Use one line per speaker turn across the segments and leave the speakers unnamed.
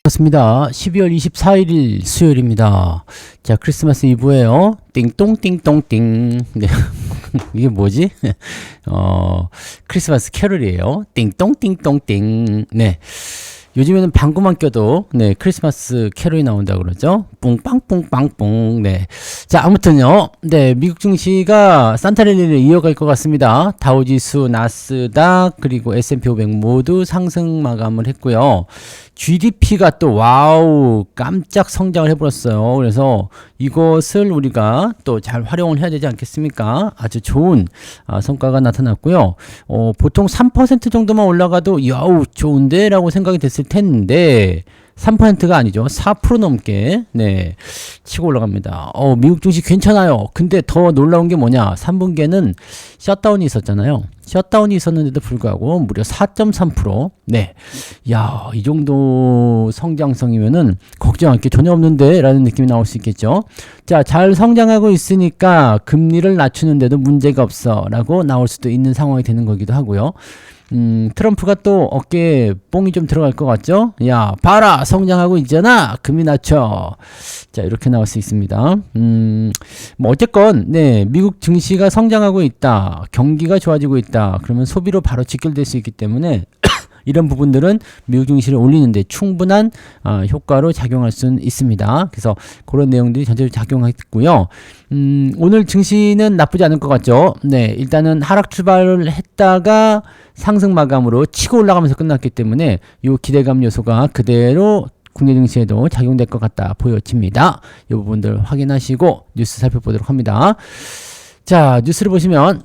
반갑습니다. 12월 24일 수요일입니다. 자, 크리스마스 이브예요. 띵똥띵똥띵. 네. 이게 뭐지? 크리스마스 캐롤이에요. 띵똥띵똥띵. 네. 요즘에는 방구만 껴도 네 크리스마스 캐롤이 나온다 그러죠. 뿡빵뿡빵뿡. 네. 자, 아무튼요. 네, 미국 증시가 산타랠리를 이어갈 것 같습니다. 다우지수, 나스닥 그리고 S&P 500 모두 상승 마감을 했고요. GDP가 또 와우 깜짝 성장을 해버렸어요. 그래서 이것을 우리가 또 잘 활용을 해야 되지 않겠습니까? 아주 좋은 성과가 나타났고요. 보통 3% 정도만 올라가도 야우 좋은데 라고 생각이 됐을 텐데 3%가 아니죠. 4% 넘게 네 치고 올라갑니다. 미국 증시 괜찮아요. 근데 더 놀라운 게 뭐냐? 3분기에는 셧다운이 있었잖아요. 셧다운이 있었는데도 불구하고 무려 4.3%. 네. 야, 이 정도 성장성이면은 걱정할 게 전혀 없는데 라는 느낌이 나올 수 있겠죠. 자, 잘 성장하고 있으니까 금리를 낮추는데도 문제가 없어 라고 나올 수도 있는 상황이 되는 거기도 하고요. 트럼프가 또 어깨에 뽕이 좀 들어갈 것 같죠? 야, 봐라! 성장하고 있잖아! 금리 낮춰! 자, 이렇게 나올 수 있습니다. 뭐, 어쨌건, 네, 미국 증시가 성장하고 있다. 경기가 좋아지고 있다. 그러면 소비로 바로 직결될 수 있기 때문에 이런 부분들은 미국 증시를 올리는데 충분한 효과로 작용할 수는 있습니다. 그래서 그런 내용들이 전체적으로 작용했고요. 오늘 증시는 나쁘지 않을 것 같죠. 네, 일단은 하락 출발을 했다가 상승 마감으로 치고 올라가면서 끝났기 때문에 이 기대감 요소가 그대로 국내 증시에도 작용될 것 같다 보여집니다. 이 부분들 확인하시고 뉴스 살펴보도록 합니다. 자, 뉴스를 보시면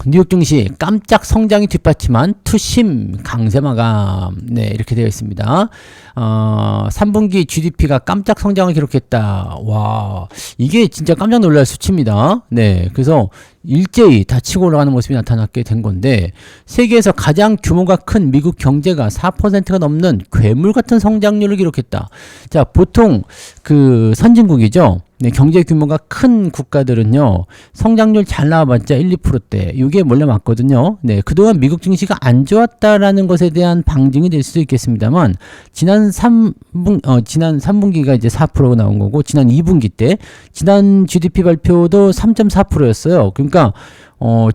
뉴욕 증시 깜짝 성장이 뒷받침한 투심 강세 마감. 네, 이렇게 되어 있습니다. 3분기 GDP가 깜짝 성장을 기록했다. 와, 이게 진짜 깜짝 놀랄 수치입니다. 네, 그래서 일제히 다 치고 올라가는 모습이 나타나게 된 건데 세계에서 가장 규모가 큰 미국 경제가 4%가 넘는 괴물 같은 성장률을 기록했다. 자, 보통 그 선진국이죠. 네, 경제 규모가 큰 국가들은요, 성장률 잘 나와봤자 1, 2%대. 이게 원래 맞거든요. 네, 그동안 미국 증시가 안 좋았다라는 것에 대한 방증이 될 수도 있겠습니다만, 지난 3분기가 이제 4%가 나온 거고, 지난 2분기 때, 지난 GDP 발표도 3.4%였어요. 그러니까,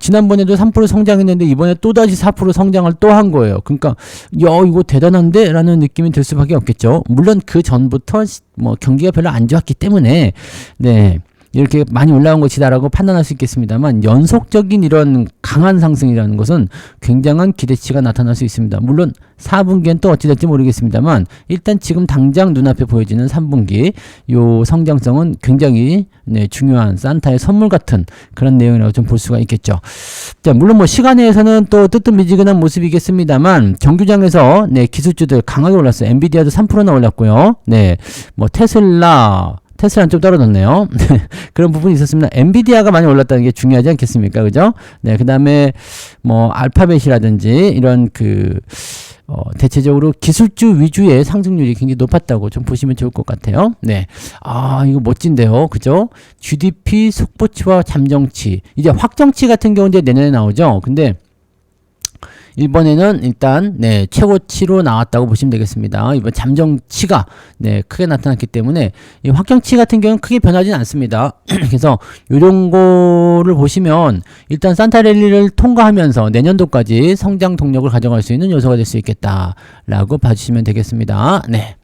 지난번에도 3% 성장했는데 이번에 또다시 4% 성장을 또 한 거예요. 그러니까 이거 대단한데? 라는 느낌이 들 수밖에 없겠죠. 물론 그 전부터 뭐 경기가 별로 안 좋았기 때문에 네. 이렇게 많이 올라온 것이다라고 판단할 수 있겠습니다만 연속적인 이런 강한 상승이라는 것은 굉장한 기대치가 나타날 수 있습니다. 물론 4분기엔 또 어찌 될지 모르겠습니다만 일단 지금 당장 눈앞에 보여지는 3분기 요 성장성은 굉장히 네, 중요한 산타의 선물 같은 그런 내용이라고 좀 볼 수가 있겠죠. 자, 물론 뭐 시간에서는 또 뜨뜻미지근한 모습이겠습니다만 정규장에서 네, 기술주들 강하게 올랐어요. 엔비디아도 3%나 올랐고요. 네, 뭐 테슬라는 좀 떨어졌네요. 그런 부분이 있었습니다. 엔비디아가 많이 올랐다는 게 중요하지 않겠습니까? 그죠? 네, 그 다음에 뭐 알파벳이라든지 이런 대체적으로 기술주 위주의 상승률이 굉장히 높았다고 좀 보시면 좋을 것 같아요. 네. 이거 멋진데요. 그죠? GDP 속보치와 잠정치. 이제 확정치 같은 경우는 이제 내년에 나오죠. 근데 이번에는 일단 네, 최고치로 나왔다고 보시면 되겠습니다. 이번 잠정치가 네, 크게 나타났기 때문에 이 확정치 같은 경우는 크게 변하지는 않습니다. 그래서 이런 거를 보시면 일단 산타랠리를 통과하면서 내년도까지 성장 동력을 가져갈 수 있는 요소가 될 수 있겠다라고 봐주시면 되겠습니다. 네.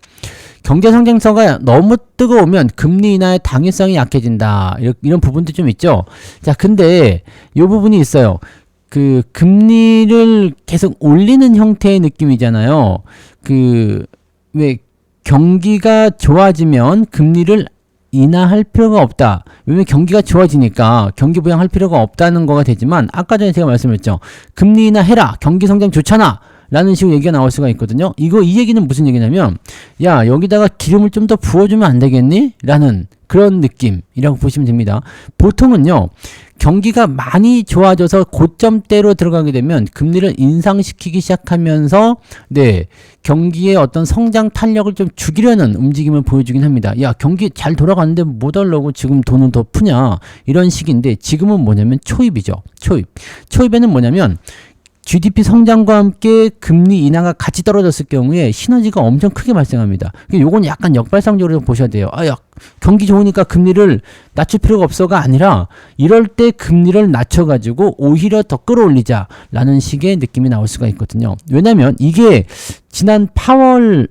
경제 성장세가 너무 뜨거우면 금리 인하의 당위성이 약해진다. 이런 부분도 좀 있죠. 자, 근데 이 부분이 있어요. 그 금리를 계속 올리는 형태의 느낌이잖아요. 왜 경기가 좋아지면 금리를 인하할 필요가 없다. 왜냐면 경기가 좋아지니까 경기 부양할 필요가 없다는 거가 되지만 아까 전에 제가 말씀드렸죠. 금리 인하해라. 경기 성장 좋잖아. 라는 식으로 얘기가 나올 수가 있거든요. 이 얘기는 무슨 얘기냐면 야, 여기다가 기름을 좀 더 부어주면 안 되겠니? 라는 그런 느낌이라고 보시면 됩니다. 보통은요, 경기가 많이 좋아져서 고점대로 들어가게 되면 금리를 인상시키기 시작하면서 네, 경기의 어떤 성장 탄력을 좀 죽이려는 움직임을 보여주긴 합니다. 야, 경기 잘 돌아가는데 뭐 달라고 지금 돈은 더 푸냐? 이런 식인데 지금은 뭐냐면 초입이죠. 초입에는 뭐냐면 GDP 성장과 함께 금리 인하가 같이 떨어졌을 경우에 시너지가 엄청 크게 발생합니다. 요건 약간 역발상적으로 보셔야 돼요. 경기 좋으니까 금리를 낮출 필요가 없어가 아니라 이럴 때 금리를 낮춰가지고 오히려 더 끌어올리자라는 식의 느낌이 나올 수가 있거든요. 왜냐면 이게 지난 파월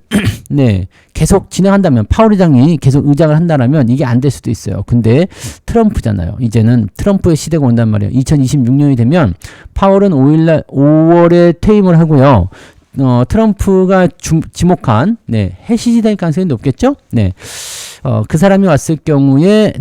네 계속 진행한다면 파월 의장이 계속 의장을 한다면 이게 안 될 수도 있어요. 근데 트럼프잖아요. 이제는 트럼프의 시대가 온단 말이에요. 2026년이 되면 파월은 5월에 퇴임을 하고요. 트럼프가 지목한 해시시 될 가능성이 높겠죠? 그 사람이 왔을 경우에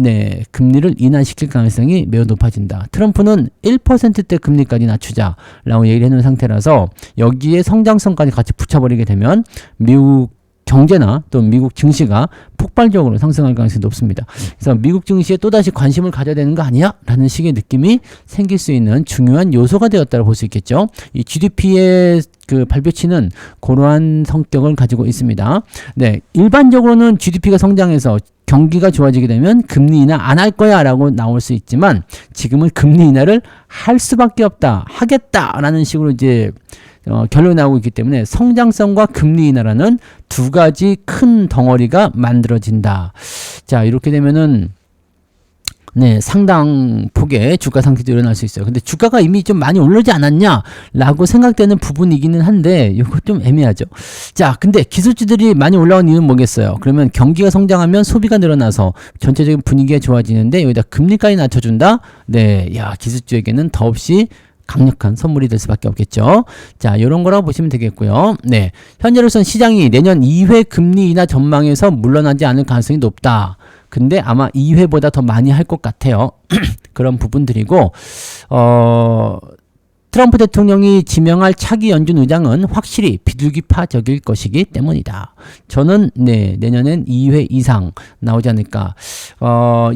금리를 인하시킬 가능성이 매우 높아진다. 트럼프는 1%대 금리까지 낮추자라고 얘기를 해놓은 상태라서 여기에 성장성까지 같이 붙여버리게 되면 미국 경제나 또 미국 증시가 폭발적으로 상승할 가능성이 높습니다. 그래서 미국 증시에 또다시 관심을 가져야 되는 거 아니야? 라는 식의 느낌이 생길 수 있는 중요한 요소가 되었다고 볼 수 있겠죠. 이 GDP의 그 발표치는 그러한 성격을 가지고 있습니다. 일반적으로는 GDP가 성장해서 경기가 좋아지게 되면 금리 인하 안 할 거야 라고 나올 수 있지만 지금은 금리 인하를 할 수밖에 없다, 하겠다라는 식으로 이제 결론이 나오고 있기 때문에 성장성과 금리 인하라는 두 가지 큰 덩어리가 만들어진다. 자, 이렇게 되면은 상당 폭의 주가 상승도 일어날 수 있어요. 근데 주가가 이미 좀 많이 올라오지 않았냐? 라고 생각되는 부분이기는 한데, 이거 좀 애매하죠. 자, 근데 기술주들이 많이 올라온 이유는 뭐겠어요? 그러면 경기가 성장하면 소비가 늘어나서 전체적인 분위기가 좋아지는데, 여기다 금리까지 낮춰준다? 기술주에게는 더없이 강력한 선물이 될 수밖에 없겠죠. 자, 요런 거라고 보시면 되겠고요. 현재로선 시장이 내년 2회 금리 인하 전망에서 물러나지 않을 가능성이 높다. 근데 아마 2회보다 더 많이 할 것 같아요. 그런 부분들이고, 트럼프 대통령이 지명할 차기 연준 의장은 확실히 비둘기파적일 것이기 때문이다. 저는 내년엔 2회 이상 나오지 않을까.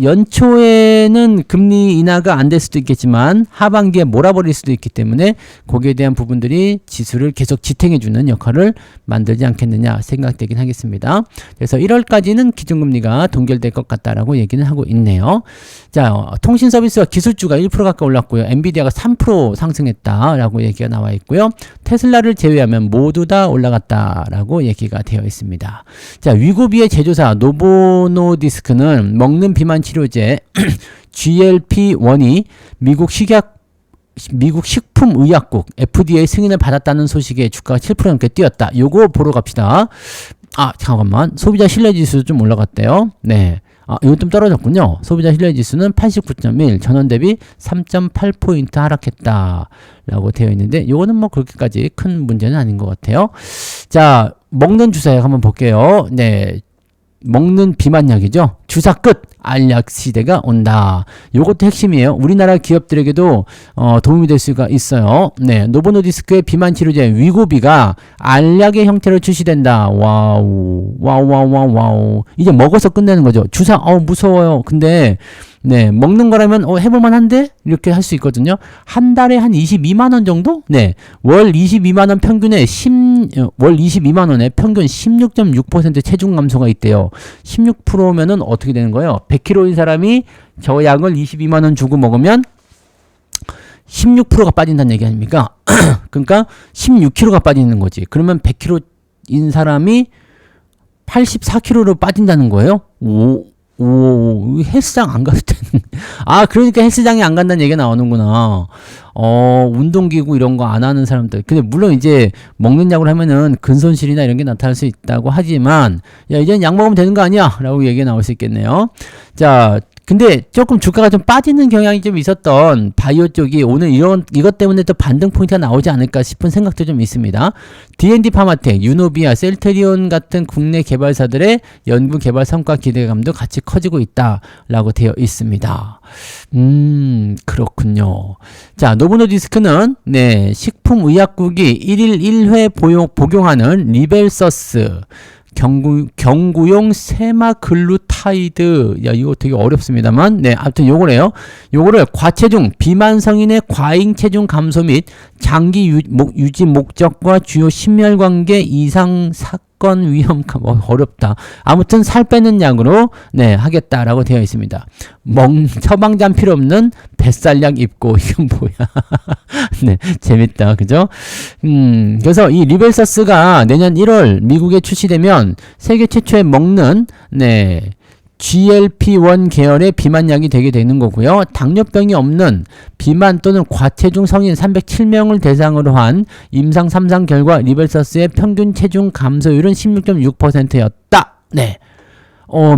연초에는 금리 인하가 안 될 수도 있겠지만 하반기에 몰아버릴 수도 있기 때문에 거기에 대한 부분들이 지수를 계속 지탱해주는 역할을 만들지 않겠느냐 생각되긴 하겠습니다. 그래서 1월까지는 기준금리가 동결될 것 같다라고 얘기는 하고 있네요. 자, 통신 서비스와 기술주가 1% 가까이 올랐고요. 엔비디아가 3% 상승했다라고 얘기가 나와 있고요. 테슬라를 제외하면 모두 다 올라갔다라고 얘기가 되어 있습니다. 자, 위고비의 제조사 노보노디스크는 먹는 비만 치료제 GLP-1이 미국 식품의약국 FDA 승인을 받았다는 소식에 주가가 7% 넘게 뛰었다. 요거 보러 갑시다. 잠깐만. 소비자 신뢰지수 좀 올라갔대요. 이거 좀 떨어졌군요. 소비자 신뢰지수는 89.1, 전원 대비 3.8포인트 하락했다라고 되어 있는데, 요거는 뭐 그렇게까지 큰 문제는 아닌 것 같아요. 자, 먹는 주사약 한번 볼게요. 먹는 비만약이죠. 주사 끝! 알약 시대가 온다. 요것도 핵심이에요. 우리나라 기업들에게도 도움이 될 수가 있어요. 노보노디스크의 비만 치료제 위고비가 알약의 형태로 출시된다. 와우. 이제 먹어서 끝내는 거죠. 주사, 무서워요. 근데 먹는 거라면 해볼만 한데? 이렇게 할 수 있거든요. 한 달에 한 22만원 정도? 월 22만원 평균에 월 22만원에 평균 16.6% 체중 감소가 있대요. 16%면은 어떻게 되는 거예요? 100kg인 사람이 저 약을 22만원 주고 먹으면 16%가 빠진다는 얘기 아닙니까? 그러니까 16kg가 빠지는 거지. 그러면 100kg인 사람이 84kg로 빠진다는 거예요? 헬스장 안 가도 되는. 그러니까 헬스장에 안 간다는 얘기가 나오는구나. 운동기구 이런 거 안 하는 사람들. 근데 물론 이제 먹는 약을 하면은 근손실이나 이런 게 나타날 수 있다고 하지만, 이제는 약 먹으면 되는 거 아니야? 라고 얘기가 나올 수 있겠네요. 자, 근데 조금 주가가 좀 빠지는 경향이 좀 있었던 바이오 쪽이 오늘 이것 때문에 또 반등 포인트가 나오지 않을까 싶은 생각도 좀 있습니다. D&D 파마텍, 유노비아, 셀테리온 같은 국내 개발사들의 연구 개발 성과 기대감도 같이 커지고 있다라고 되어 있습니다. 그렇군요. 자, 노보노디스크는 식품의약국이 1일 1회 복용하는 리벨서스 경구용 세마글루타이드, 이거 되게 어렵습니다만, 아무튼 요거래요. 요거를 과체중, 비만 성인의 과잉 체중 감소 및 장기 유지 목적과 주요 심혈관계 이상 사건 위험감 어렵다. 아무튼 살 빼는 약으로 네 하겠다라고 되어 있습니다. 처방전 필요 없는 뱃살약 입고 이건 뭐야? 네 재밌다 그죠? 그래서 이 리벨서스가 내년 1월 미국에 출시되면 세계 최초의 먹는 네 GLP-1 계열의 비만약이 되게 되는 거고요. 당뇨병이 없는 비만 또는 과체중 성인 307명을 대상으로 한 임상 3상 결과 리벨서스의 평균 체중 감소율은 16.6%였다. 네.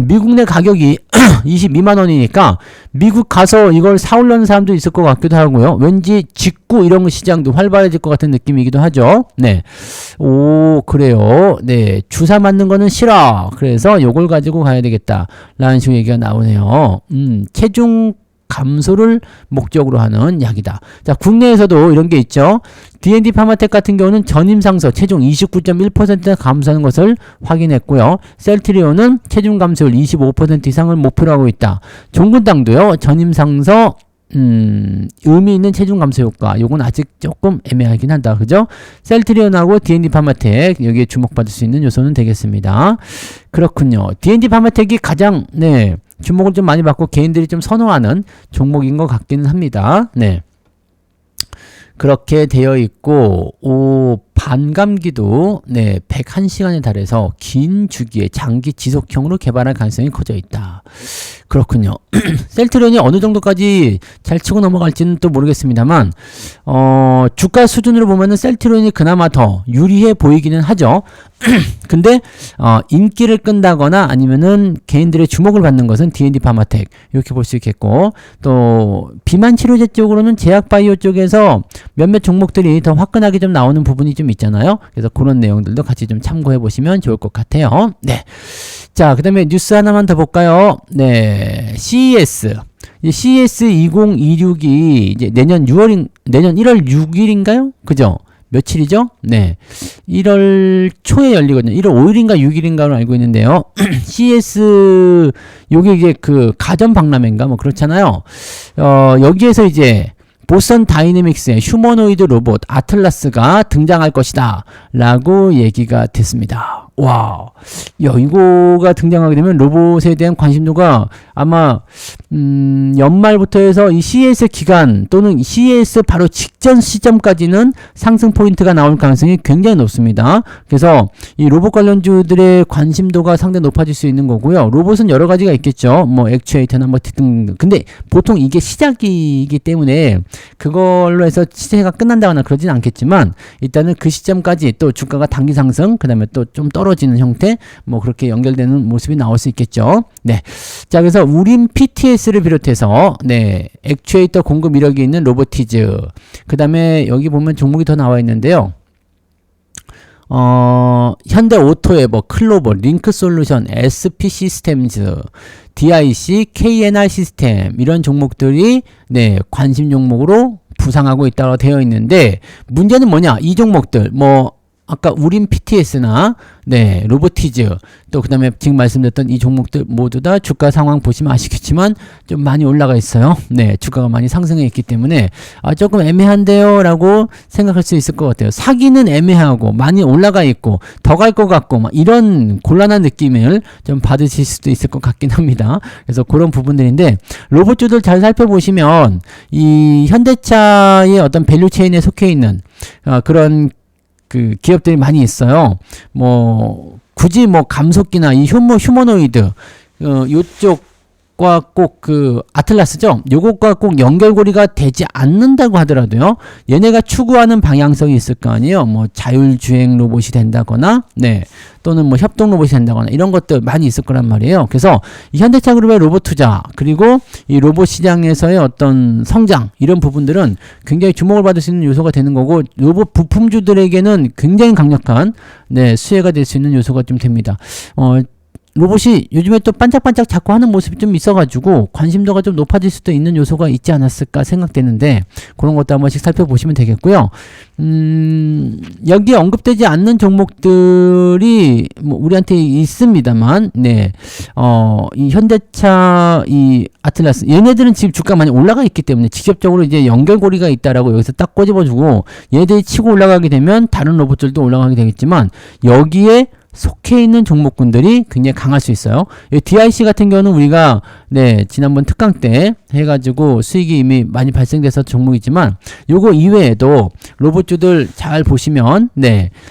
미국 내 가격이 22만 원이니까 미국 가서 이걸 사오려는 사람도 있을 것 같기도 하고요. 왠지 직구 이런 시장도 활발해질 것 같은 느낌이기도 하죠. 네. 오, 그래요. 네. 주사 맞는 거는 싫어. 그래서 요걸 가지고 가야 되겠다. 라는 식으로 얘기가 나오네요. 체중 감소를 목적으로 하는 약이다. 자, 국내에서도 이런 게 있죠. D&D 파마텍 같은 경우는 전임상서 체중 29.1% 감소하는 것을 확인했고요. 셀트리온은 체중 감소율 25% 이상을 목표로 하고 있다. 종근당도요. 전임상서 의미 있는 체중 감소 효과. 요건 아직 조금 애매하긴 한다. 그죠? 셀트리온하고 D&D 파마텍 여기에 주목받을 수 있는 요소는 되겠습니다. 그렇군요. D&D 파마텍이 가장 네 주목을 좀 많이 받고 개인들이 좀 선호하는 종목인 것 같기는 합니다. 네. 그렇게 되어 있고, 반감기도, 네, 101시간에 달해서 긴 주기의 장기 지속형으로 개발할 가능성이 커져 있다. 그렇군요. 셀트리온이 어느 정도까지 잘 치고 넘어갈지는 또 모르겠습니다만, 주가 수준으로 보면은 셀트리온이 그나마 더 유리해 보이기는 하죠. 근데, 인기를 끈다거나 아니면은 개인들의 주목을 받는 것은 D&D 파마텍. 이렇게 볼 수 있겠고, 또, 비만 치료제 쪽으로는 제약바이오 쪽에서 몇몇 종목들이 더 화끈하게 좀 나오는 부분이 좀 있잖아요. 그래서 그런 내용들도 같이 좀 참고해 보시면 좋을 것 같아요. 네. 자, 그 다음에 뉴스 하나만 더 볼까요? 네. CES. CES 2026이 이제 내년 1월 6일인가요? 그죠? 며칠이죠? 네. 1월 초에 열리거든요. 1월 5일인가 6일인가로 알고 있는데요. CES, 요게 이제 그 가전 박람회인가 뭐 그렇잖아요. 여기에서 이제 보스턴 다이내믹스의 휴머노이드 로봇 아틀라스가 등장할 것이다 라고 얘기가 됐습니다. 와, 야, 이거가 등장하게 되면 로봇에 대한 관심도가 아마 연말부터 해서 이 CES 기간 또는 CES 바로 직전 시점까지는 상승 포인트가 나올 가능성이 굉장히 높습니다. 그래서 이 로봇 관련주들의 관심도가 상당히 높아질 수 있는 거고요. 로봇은 여러 가지가 있겠죠. 뭐 액추에이터나 뭐 등등. 근데 보통 이게 시작이기 때문에 그걸로 해서 시세가 끝난다거나 그러진 않겠지만 일단은 그 시점까지 또 주가가 단기 상승, 그 다음에 또 좀 떨어지는 형태, 뭐 그렇게 연결되는 모습이 나올 수 있겠죠. 네. 자, 그래서 우림 PTS를 비롯해서 네, 액추에이터 공급 이력이 있는 로보티즈, 그 다음에 여기 보면 종목이 더 나와 있는데요. 현대 오토에버, 클로버, 링크 솔루션, SP 시스템즈, DIC, KNR 시스템 이런 종목들이 네, 관심 종목으로 부상하고 있다고 되어 있는데 문제는 뭐냐? 이 종목들 뭐 아까 우림 PTS나 네, 로보티즈 또 그다음에 지금 말씀드렸던 이 종목들 모두 다 주가 상황 보시면 아시겠지만 좀 많이 올라가 있어요. 네, 주가가 많이 상승해 있기 때문에 조금 애매한데요 라고 생각할 수 있을 것 같아요. 사기는 애매하고 많이 올라가 있고 더 갈 것 같고 막 이런 곤란한 느낌을 좀 받으실 수도 있을 것 같긴 합니다. 그래서 그런 부분들인데 로봇주들 잘 살펴보시면 이 현대차의 어떤 밸류체인에 속해 있는 그런 그 기업들이 많이 있어요. 뭐 굳이 뭐 감속기나 이 휴머노이드 요쪽과 꼭 그 아틀라스죠. 요것과 꼭 연결고리가 되지 않는다고 하더라도요. 얘네가 추구하는 방향성이 있을 거 아니에요. 뭐 자율주행 로봇이 된다거나 네. 또는 뭐 협동 로봇이 된다거나 이런 것들 많이 있을 거란 말이에요. 그래서 이 현대차 그룹의 로봇 투자 그리고 이 로봇 시장에서의 어떤 성장 이런 부분들은 굉장히 주목을 받을 수 있는 요소가 되는 거고 로봇 부품주들에게는 굉장히 강력한 네, 수혜가 될 수 있는 요소가 좀 됩니다. 로봇이 요즘에 또 반짝반짝 자꾸 하는 모습이 좀 있어가지고 관심도가 좀 높아질 수도 있는 요소가 있지 않았을까 생각되는데 그런 것도 한 번씩 살펴보시면 되겠고요. 여기에 언급되지 않는 종목들이 뭐 우리한테 있습니다만, 네, 이 현대차, 이 아틀라스, 얘네들은 지금 주가 많이 올라가 있기 때문에 직접적으로 이제 연결고리가 있다라고 여기서 딱 꼬집어주고 얘네들이 치고 올라가게 되면 다른 로봇들도 올라가게 되겠지만 여기에 속해 있는 종목군들이 굉장히 강할 수 있어요. 이 DIC 같은 경우는 우리가 지난번 특강 때 해가지고 수익이 이미 많이 발생돼서 종목이지만 요거 이외에도 로봇주들 잘 보시면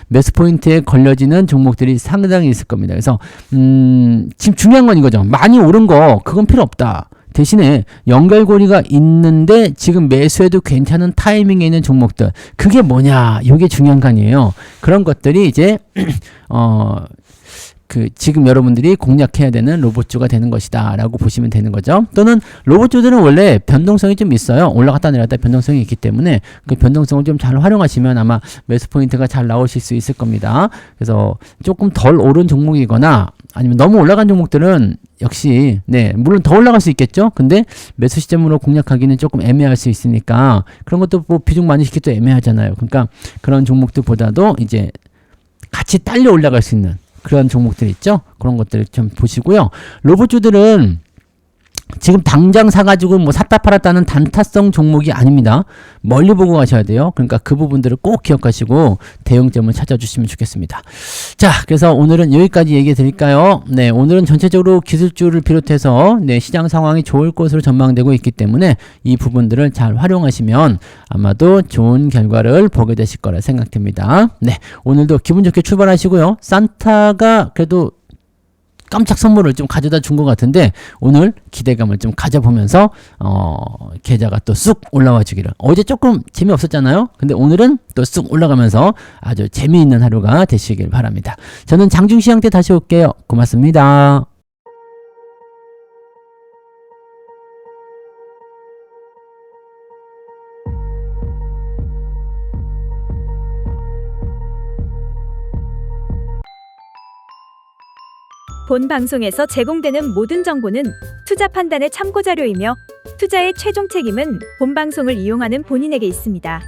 매수 포인트에 걸려지는 종목들이 상당히 있을 겁니다. 그래서 지금 중요한 건 이거죠. 많이 오른 거 그건 필요 없다. 대신에 연결고리가 있는데 지금 매수해도 괜찮은 타이밍에 있는 종목들, 그게 뭐냐, 이게 중요한 거 아니에요. 그런 것들이 이제 지금 여러분들이 공략해야 되는 로봇주가 되는 것이다 라고 보시면 되는 거죠. 또는 로봇주들은 원래 변동성이 좀 있어요. 올라갔다 내렸다 변동성이 있기 때문에 그 변동성을 좀 잘 활용하시면 아마 매수 포인트가 잘 나오실 수 있을 겁니다. 그래서 조금 덜 오른 종목이거나 아니면 너무 올라간 종목들은 역시 물론 더 올라갈 수 있겠죠. 근데 매수 시점으로 공략하기는 조금 애매할 수 있으니까 그런 것도 뭐 비중 많이 시키도 애매하잖아요. 그러니까 그런 종목들보다도 이제 같이 딸려 올라갈 수 있는 그런 종목들 있죠. 그런 것들을 좀 보시고요. 로봇주들은 지금 당장 사가지고 뭐 샀다 팔았다는 단타성 종목이 아닙니다. 멀리 보고 가셔야 돼요. 그러니까 그 부분들을 꼭 기억하시고 대응점을 찾아주시면 좋겠습니다. 자, 그래서 오늘은 여기까지 얘기해 드릴까요? 오늘은 전체적으로 기술주를 비롯해서 시장 상황이 좋을 것으로 전망되고 있기 때문에 이 부분들을 잘 활용하시면 아마도 좋은 결과를 보게 되실 거라 생각됩니다. 오늘도 기분 좋게 출발하시고요. 산타가 그래도 깜짝 선물을 좀 가져다 준 것 같은데 오늘 기대감을 좀 가져보면서 계좌가 또 쑥 올라와 주기를. 어제 조금 재미없었잖아요. 근데 오늘은 또 쑥 올라가면서 아주 재미있는 하루가 되시길 바랍니다. 저는 장중시장 때 다시 올게요. 고맙습니다.
본 방송에서 제공되는 모든 정보는 투자 판단의 참고 자료이며 투자의 최종 책임은 본 방송을 이용하는 본인에게 있습니다.